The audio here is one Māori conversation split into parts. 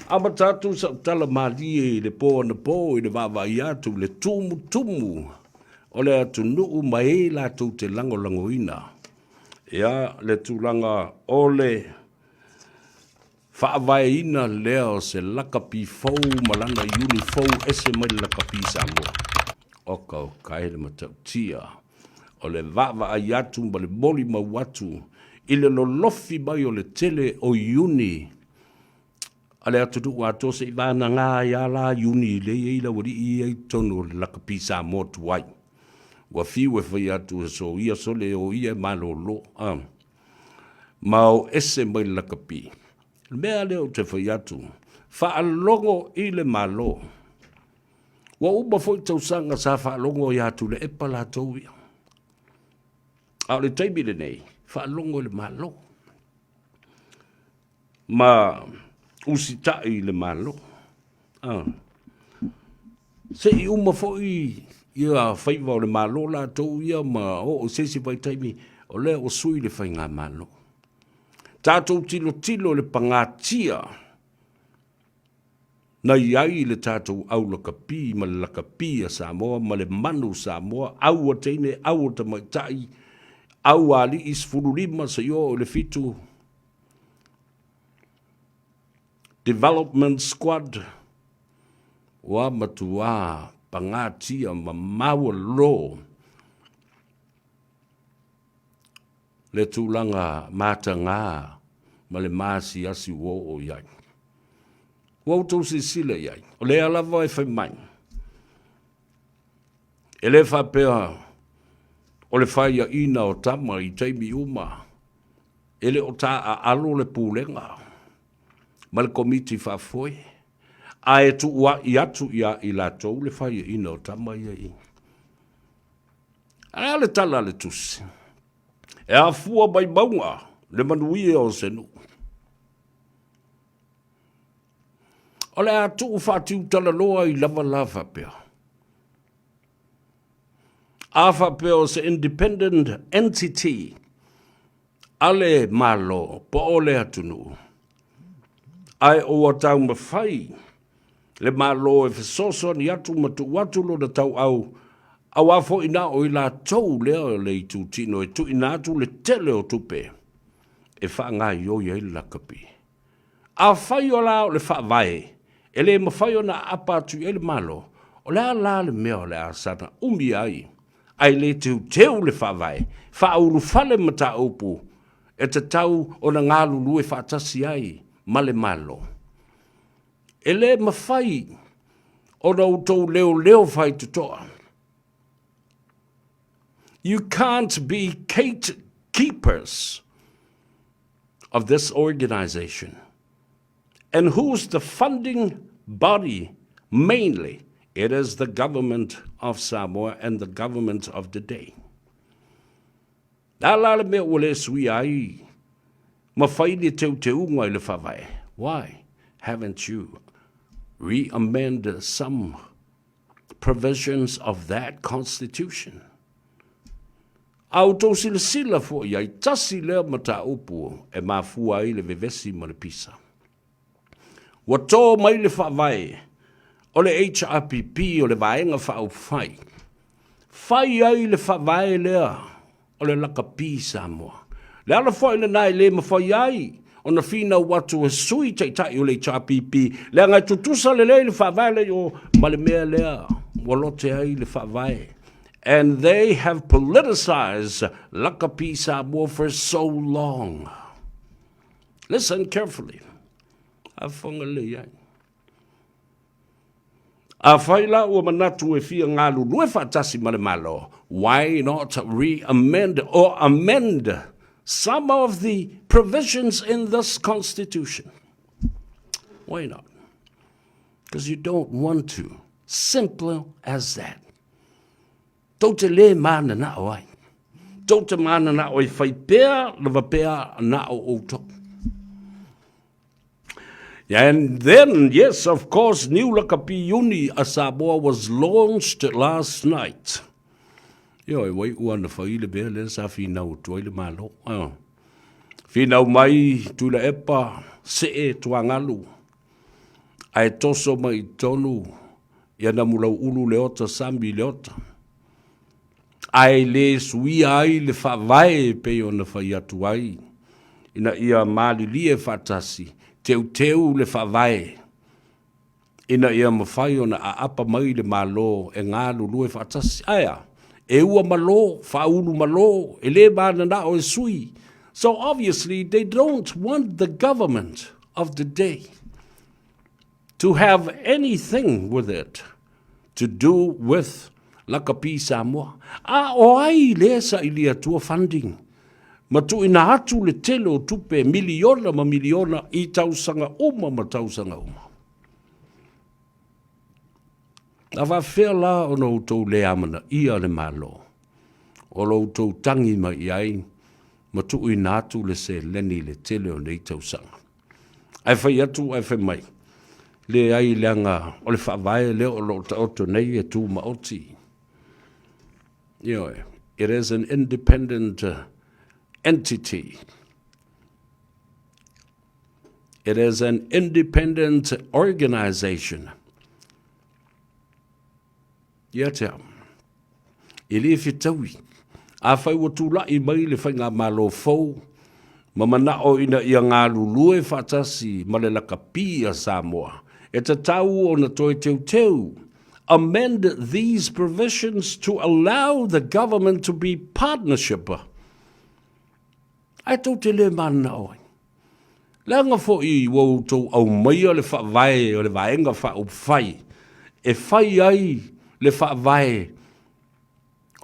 Ama tatu sa tala malie le po na po i le faiatu le tumu o le atu nuu mai la tu te lango ina. Ia le tūlanga o le whaavaina leo se lakapi fau malana yuni fau ese mai lakapi Samoa. Oka o kaele matau tia. O le vava ayatu ma le moli mawatu. Ile lo lofi mai o le tele o yuni. Ale atu tu ato se ivana ngā ia la yuni le ila wari i tonu le lakapi Samoa tuai. Wa fiu e faiatu so ia sole o ia malo lo. Mau ese mai lakapi. Mea leo te faiatu. Faalogo i le malo. Wa uba foi tausanga sa faalogo i atu le epa la tauia. Au le taibi le nei. Faalogo le malo. Ma usitai le malo. Se i uma foi ia faiva o le malo la tauia ma o sesi vai taimi o le o sui le fai ngā malo. Tātou tilo le pangatia na iai le tātou au lakapi ma le lakapi a Samoa ma le manu Samoa au a teine au a tamaitai au a li isfururima sa yo le fitu development squad wa matua pangatia ma maua lo le tūlanga mātanga ma le māsi asi wo o iai. Wau tau si sila iai. O le alawa e whai mai. E le whapea o le whai a ina o tama i teimi uma. E le o tā a alo le pūlenga. Ma le komiti whafoi. A e tu ua i atu ia i la tau le whai a ina o tama iai. A le tala le tusi. E a fua mai maunga, le manuia o senu. O le a tuu whatiu tala loa i lava la whapea. A whapea o se independent entity, ale malo, po o le atunu. Ai o a tau mawhai, le malo e whasoso ni atu matu watulo na tau au, a wafo ina o i la tau leo le i tu tino e tu ina atu le tele o tupe. E wha ngā i o i la kapi. A whai o la o le wha vai. E le ma whai o na apa atu e le malo. O le a la le mea o le a sana umi ai. Ai le teu le wha vai. Wha uru fale mata upu. E te tau o na ngā lulu e wha atasi ai. Ma le malo. E le ma whai. O na utou leo whai tutoa. You can't be gatekeepers of this organization. And who's the funding body? Mainly, it is the government of Samoa and the government of the day. Why haven't you re-amended some provisions of that constitution? Au tau sila fo iai tasi lea mata upu e mafua i le vevesi ma le pisa. Wa tō mai le whawai o le HRPP o le vaenga whau whai. Whai ai le whawai lea o le lakapi Samoa. Le ala whai le nai le ma whai ai o na whina watu e sui taitai o le HRPP. Le ngai tutusa le le whawai le o ma le mea lea walote ai le whawai. And they have politicized Lakapi Samoa for so long. Listen carefully. Whaila ua manatu e fia ngā lulu e whatasi ma le malo. Why not re-amend or amend some of the provisions in this constitution? Why not? Because you don't want to. Simple as that. Tau te le mana na o ai. Tau te mana na o i whai pēr, lewa pēr na o auto. And then, yes, of course, New Lakapi Uni a Samoa was launched last night. Yo, e wai ua na whai le bea le sa whinau tuai le malo. Whinau mai Tuilaepa se e tuangalu. ai toso mai tonu, ia na mulau ulu leota sambi leota. Ai le sui ai le whawai pe o na faiatu ai. Ina ia mali lie fatasi, teu le whawai. Ina ia mawhai o na apa mai le malo e ngā lulue fatasi. Aia, e ua malo, whaulu malo, e le mana na o e sui. So obviously they don't want the government of the day to have anything with it to do with Lakapi Samoa. A o ai le sa ilia tua funding. Ma tu ina atu le tele o tupe miliona ma miliona I tausanga uma ma tausanga uma. A wa whea la o no tau le amana ia le malo. O lo tau tangi ma iai ma tu ina atu le se leni le tele o nei tausanga. Ai whai atu, ai whai mai. Le ai leanga o le whawai le o lo ta oto nei e tu ma oti. You know, it is an independent entity. It is an independent organization. Yata. Ili fitawi. A whai wa tula I mai le whainga malo fau. Mamana o ina ia ngā lulue whatasi ma le Lakapi a Samoa. E ta tau o na toi teu. Amend these provisions to allow the government to be partnership. Ai tau te le mana oi. Langa fo I wau tau au mai o le whawai o le vaenga wha whai. E whai ai le whawai.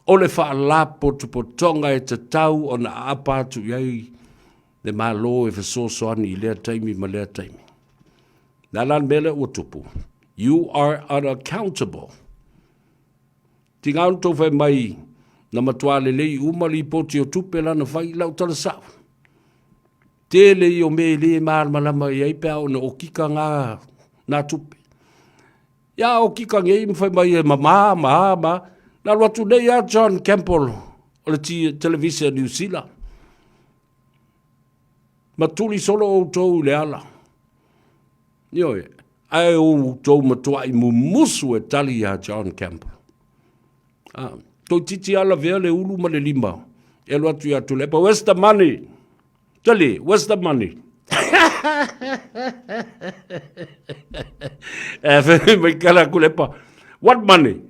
O le whaalapo tupotonga e te tau o na apatu iai le malo e whasosoani I lea taimi ma lea taimi. Nalan mele o tupu. You are unaccountable. Tingau tau whai mai na matuale lei umali poti o tupe lana whai lau tala sau. Tele I o me le maar malama I ai pēo na o kika ngā nā tupe. Ia o kika ngei mwhai mai e ma. Nā watu nei a John Campbell o le televisia New Zealand. Matuli solo o tau le ala. Ioe, ai o tau matua I mumusu e tali a John Campbell. Tau titi ala vea le ulu ma le lima. E lo atu I a Tuilaepa, where's the money? Tali, where's the money? Mai kala kulepa, what money?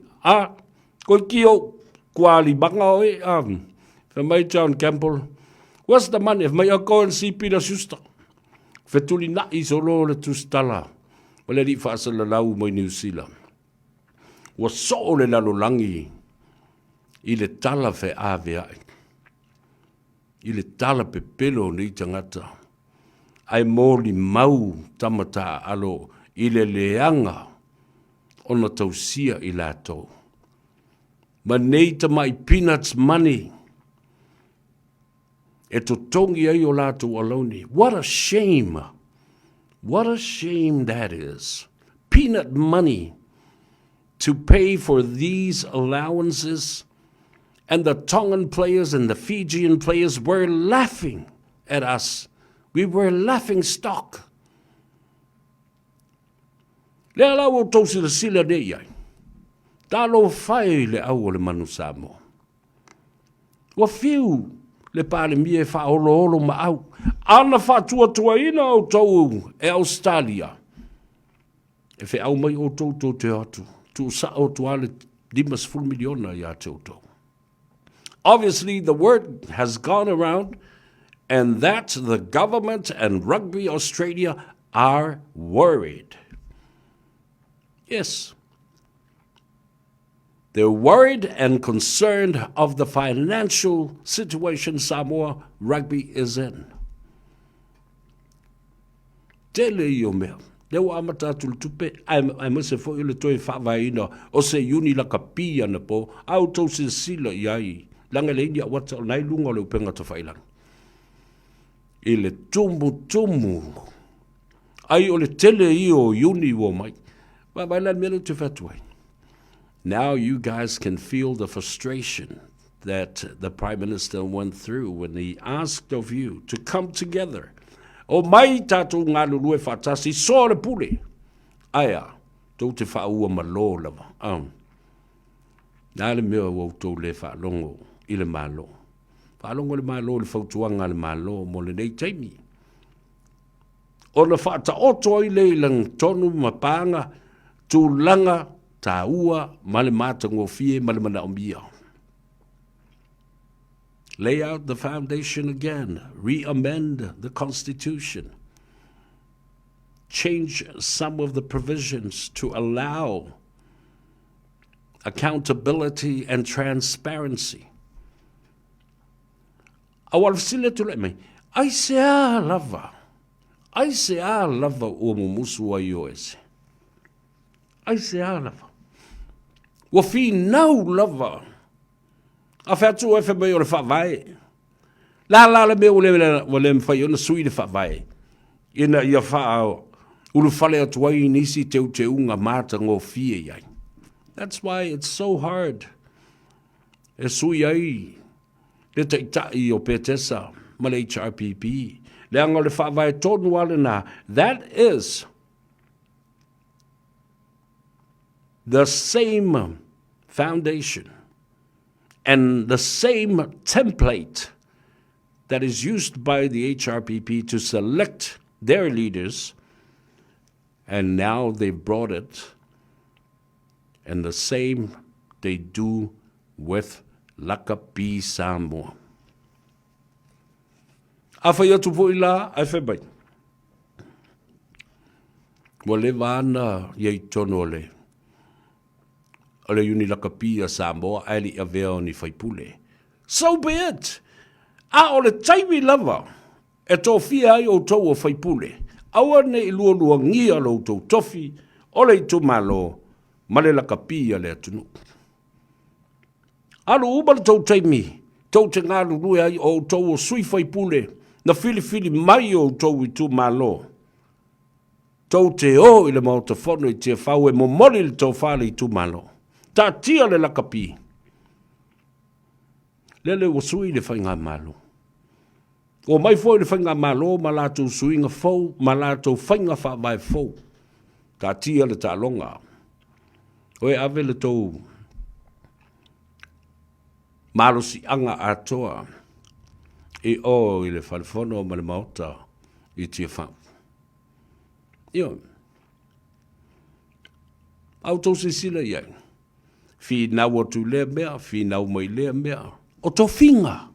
Ko kio kuali banga oi. Mai John Campbell, where's the money? Mai I go and see Peter Schuster. Fetuli na I solo le tustala. Wale di whaasa la lau mai New Zealand. Wa so le lalolangi I le tala fe ave ai. I le tala pe pelo ni tangata. Ai mōli mau tamata alo I le leanga ona tausia I lato. Ma nei tamai peanuts money. E to tongi ai o lato aloni. What a shame. What a shame that is. Peanut money to pay for these allowances. And the Tongan players and the Fijian players were laughing at us. We were laughing stock. Le ala o tausi le sila ne iai. Talo whai le au o le manu Samoa. Wa fiu le pale mie wha olo ma au. Ana wha tua ina o tau e Australia. E whi au mai o tau te atu. Tu sa o tuale dimas full miliona I a tau. Obviously the word has gone around and that the government and Rugby Australia are worried. Yes. They're worried and concerned of the financial situation Samoa Rugby is in. Tele I o mea. Leo amata tupe, ai mese fo ile toi whawaina o se uni Lakapi ana po, au tau se sila I ai. Langa le india wata o nai lunga le upenga ta whailang. Ile tumu. Ai o le tele I o uni wo mai. Wa bailan mele te whatuai. Now you guys can feel the frustration that the Prime Minister went through when he asked of you to come together. O mai tātou ngā lulue whatasi, so le pule. Aia, tau te whaua malo lava. Nā le mea wau tau le whaalongo i le malo. Whaalongo le malo le whautuanga le malo mo le nei taimi. O na whaata oto i le ilang tonu mapanga tu langa ta ua ma le mātango fie ma le mana o mia. Lay out the foundation again. Re-amend the Constitution. Change some of the provisions to allow accountability and transparency. Awal sile tu le mai. Ai se a lava. Ai se a lava o mumusu a ioese. Ai se a lava. Wa fi nau lava. A faiatu e whemai o le whawai. La le me o le mwhai o na sui le whawai. Ina ia wha ulu whale atuai nisi te unga mata ngō fie iai. That's why it's so hard. E sui ai. Le te itai o petesa. Ma le HRPP. Le anga le whawai tonu ale na. That is the same foundation and the same template that is used by the HRPP to select their leaders, and now they've brought it, and the same they do with Lakapi Samoa. A faiatu poila, a whebai. Wa le vana yei tono ole. Ole uni Lakapi a Samoa, ali a veo ni whaipule. So be it! A ole taimi lava, e tō fia ai o tau o whaipule. Awa ne I lua ngia lo tau tofi, ole I tu malo, male Lakapi a le atunu. Alu ubala tau taimi, tau te ngaru rue ai o tau o sui whaipule, na fili mai o tau I tu malo. Tau te o I le mau te whono I te whau e mo mori le tau whale I tu malo. Ta tia le Lakapi. Lele o sui le whainga malo. O mai foi le whainga malo, ma lātou suinga fau, ma lātou whainga whaamai fau. Ta tia le ta longa. Oe ave le tau malo si anga atoa. I o I le whalifono ma le mauta I tia whau. Io. Au tau se sila iai. Fi nau o tu lea mea, fi nau mai lea mea. O to finga.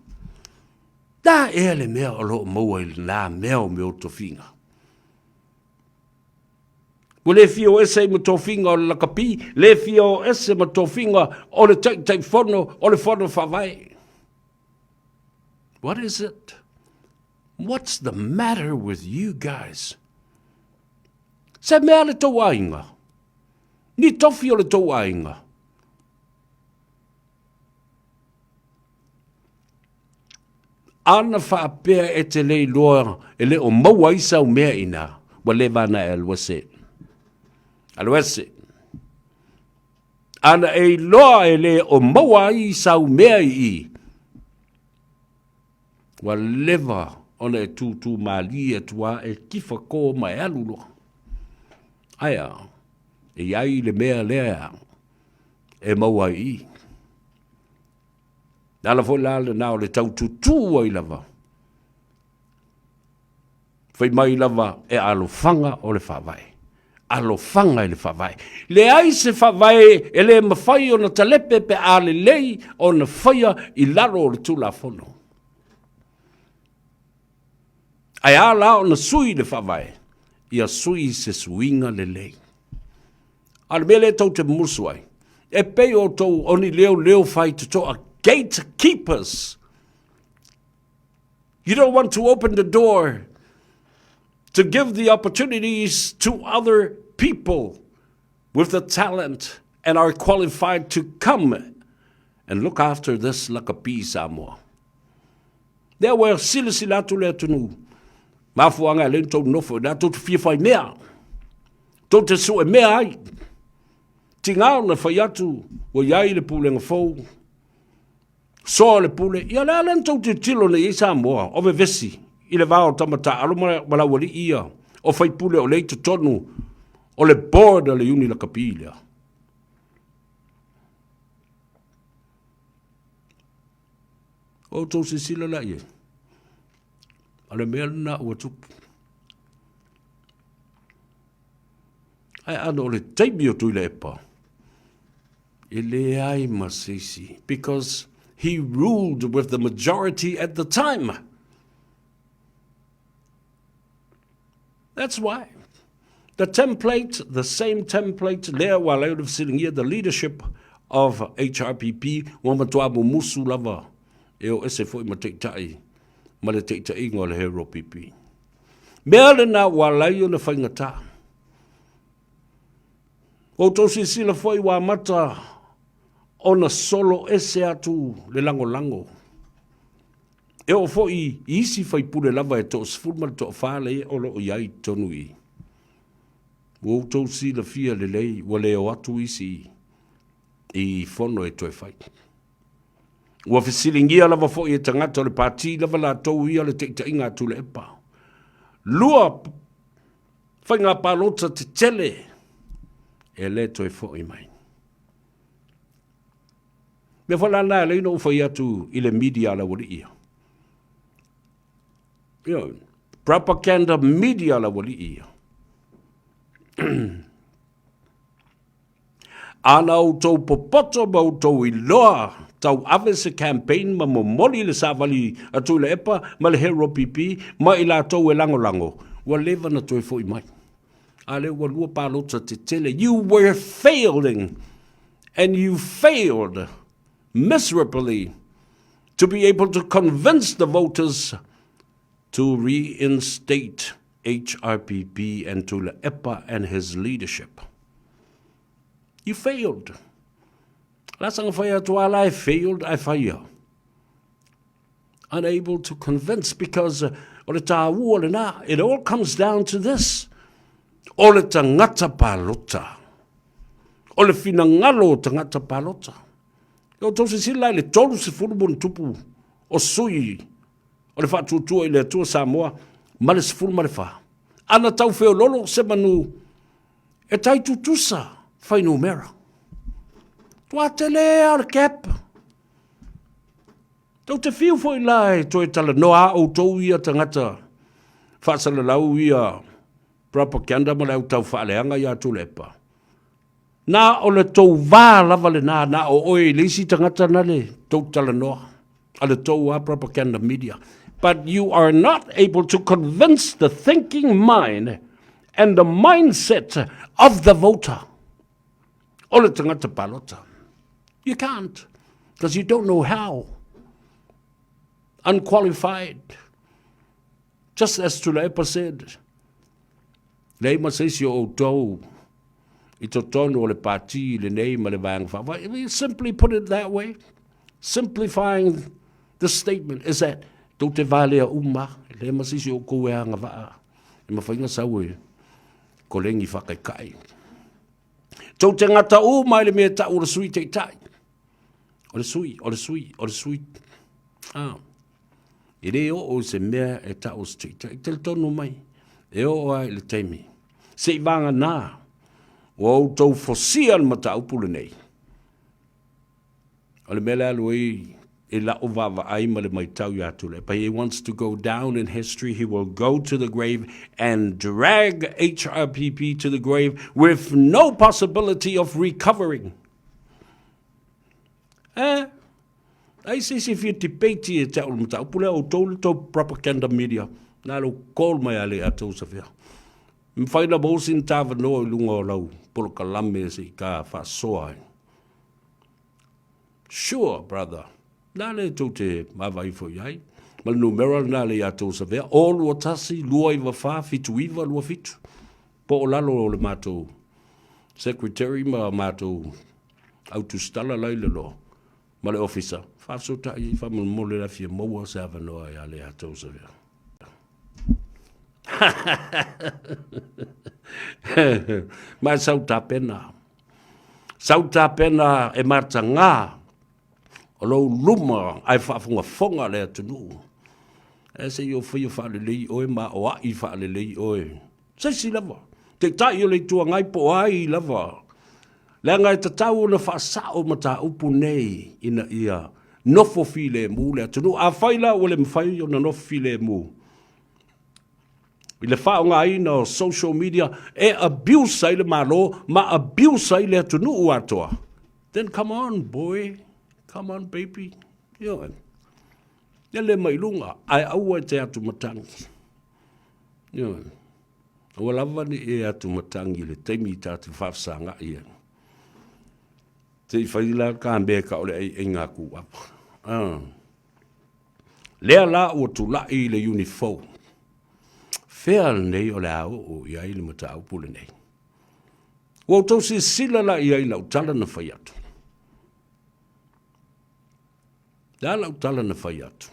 Da e le mea o lo maua I nā mea o me o to finga. O le fio ese ma to finga o le Lakapi, le fio ese ma to finga o le tai fono, o le fono whawai. What is it? What's the matter with you guys? Se mea le tau ainga. Ni tofi o le tau ainga. Ana whaapea e te lei loa, e le o maua isa o mea ina, wa le vana e aluase. Aluase. Ana e loa e le o maua isa o mea I. Wa leva ona e tu mali e tua e kifa ko mai aluloa. Aia, e iai le mea lea, e maua I. Nala foi lale nao le tau tutu ai lava. Fai mai lava e alofanga o le whawai. Alofanga I le whawai. Le ai se whawai e le mawhai o na talepe pe ale lei o na whaia I laro o le tula fono. Ai ala o na sui le whawai. Ia sui se suinga le lei. Ale mele tau te musuai. E pei o tau oni leo whai te toa gatekeepers. You don't want to open the door to give the opportunities to other people with the talent and are qualified to come and look after this Lakapi Samoa. There were silatu le tunu. Mafuanga le tau nofo na tau fia fai mea. Tau te su e mea ai. Tingao na faiatu o iai le pulenga fau. So le pule, ia le alen tau te tilo le I Samoa, o me vesi, I le vao tamata, alo malawali ia, o fai pule o leite tonu, O le borda le uni la kapila. O tau se sila la ie. Ale mea na ua tupu. Ai ano o le taimi o Tuilaepa. E le ai masisi. Because he ruled with the majority at the time. That's why. The template, the same template, lea wa leo of sitting here, the leadership of HRPP, wamatuabu musu lava. Eo ese foi ma teitai, ma le teitai ngā le hero pipi. Mea le nā wā laio na whaingata. O tosi sila foi wā mata o na solo ese atu le lango lango. Eo foi isi fai pule lava e to sfurma le to whāle o lo iai tonu i. O tosi la fia le lei, wa leo atu isi i fono e toi fai. Ua fisilingia lava fo i tangata o le pati lava la tau ia le teita inga Tuilaepa. Lua fai ngā palota te tele e le toi fo i mai. Me whala nā leino ufai atu i le media la wali ia. Propaganda media la wali ia. Ana o tau popoto ma o tau i loa tau ave se campaign ma momoli le savali a Tuilaepa ma le hero pipi ma i la tau e lango lango. Wa leva na toi fo i mai. Ale wa lua palota te tele. You were failing and you failed miserably to be able to convince the voters to reinstate HRPP and Tuilaepa and his leadership. You failed. Lasanga faiatu ala, I failed, I faia. Unable to convince because it all comes down to this. O le tangata palota. O le finangalo tangata palota. Yo tosi sila le tolu se fulubun tupu o sui. O le whatutua i le atua Samoa. Ma le sifuru ma le wha. Ana tau feo lolo se manu. E tai tutusa. Whainu mera. Tua te lea le cap. Tau te whiu fwoi lai. Toi tala noa o tau ia tangata. Whaasala lau ia. Propaganda ma lau tau whaaleanga ia Tuilaepa. Nā o le tau vā lava le nā o oe lisi tangata na le tau tala noa. A le tau a propaganda media. But you are not able to convince the thinking mind and the mindset of the voter. O le tangata palota. You can't, because you don't know how. Unqualified. Just as Tuilaepa said, Lei masisi o tau, I to tono le pati, le nei ma le vangfa. We simply put it that way. Simplifying the statement is that do te vale a uma, le masisi o koe anga vaa. E mawhainga sawe, ko lengi whakaikai. Tau te ngata o mai le mea ta o le sui te tai. O le sui. Ah. I reo o se mea e ta o se te tai. Te le tono mai. E o ai le teimi. Se I vanga nā. O au tau fosia al mata upule nei. O le mele alu e la o vava ai ma le mai tau ya tule. But he wants to go down in history. He will go to the grave and drag HRPP to the grave with no possibility of recovering. Ai se fia te peiti e te aulu mata upule o tau propaganda media. Nā lo kol mai ale atou sa fia. Mwhaina mōsin tāwa noa I lunga o lau. Polo ka lame se I ka whasoa. Sure, brother. Nā le tau te mawai fo iai. Ma numera nā le atou sa fia. O lua tasi, lua iwa wha, fitu iwa, lua fitu. Po o lalo o le mātou. Secretary ma mātou. Autu stala lai le lo. Ma le officer. Whasota I whamamole la fia maua sa wanoa I ale atou sa fia. Mai sauta pena. Sauta pena e marta ngā. O lou luma ai whaafunga le atunu. E se I o whio whaalelei oe ma o ai whaalelei oe. Se si lava. Te tai o le tua ngai po ai lava. Le ngai te tau na whaasao ma ta upu nei ina ia nofo file mu le atunu. A whaila o le mwhai o na nofo file mu. I le whaonga ina o social media e abuse ai le malo, ma abuse ai le atunu uatoa. Then come on, boy. Come on, baby. Ia le mailunga, ai aua te atu matangi. Ia ua lava ni e atu matangi le teimi tātu whafsanga ia. Te whaila ka mbeka o le e ngā kuapa. Lea la ua tulai le uniform. Fea nei o le au o iai le mata au pule nei. Ua tau si sila la iai lau tala na faiatu. Da lau tala na faiatu.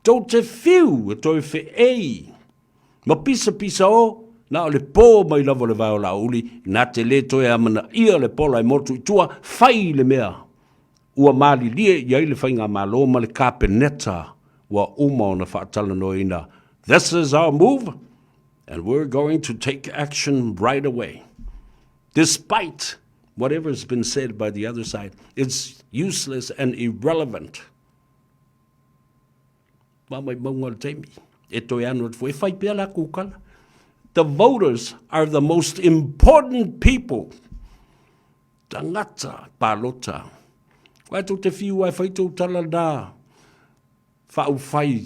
Tau te fiu e toi fe ei. Ma pisa o, na o le pō mai lavo le vao la uli, na te le toi amana ia le pola e motu i tua, fai le mea. Ua mali lie, iai le whainga malo ma le kapeneta, ua uma o na whaatala no ina. This is our move, and we're going to take action right away. Despite whatever has been said by the other side, it's useless and irrelevant. The voters are the most important people. Tangata, palota. Wai tau te fiu wai whai tau tala nā. Whau whai.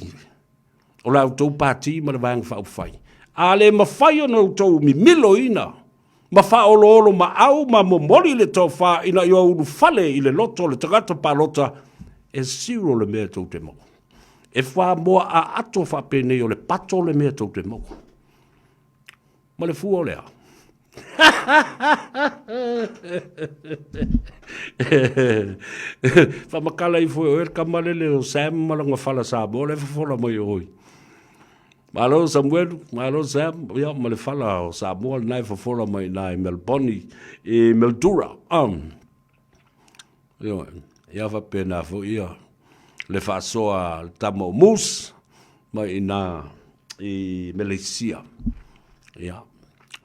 O lau tau pāti ma le vang whau whai. A le ma whai o nau tau mi milo ina. Ma whaolo olo ma au ma momoli le tau wha ina i au fale i le loto le tangata palota. E zero le mea tau te mo. E wha moa a ato wha pene o le pato le mea tau te mo. Ma le fua o lea. Wha makala i fua o er kamalele o Sam malanga whala sa mo le whafola mai oi. Malo Samuel, malo Sam, ia ma le whala o sa mo le nai whafola mai nai Melbourne i Meldura. Ia wha pena fu ia. Le whaasoa tamo mus mai ina i Malaysia. Ia,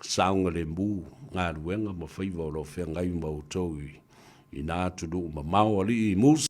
saunga le mu ngā ruenga ma whaiva o lo whengai ma o tau i nā tunu ma mau ali i mus.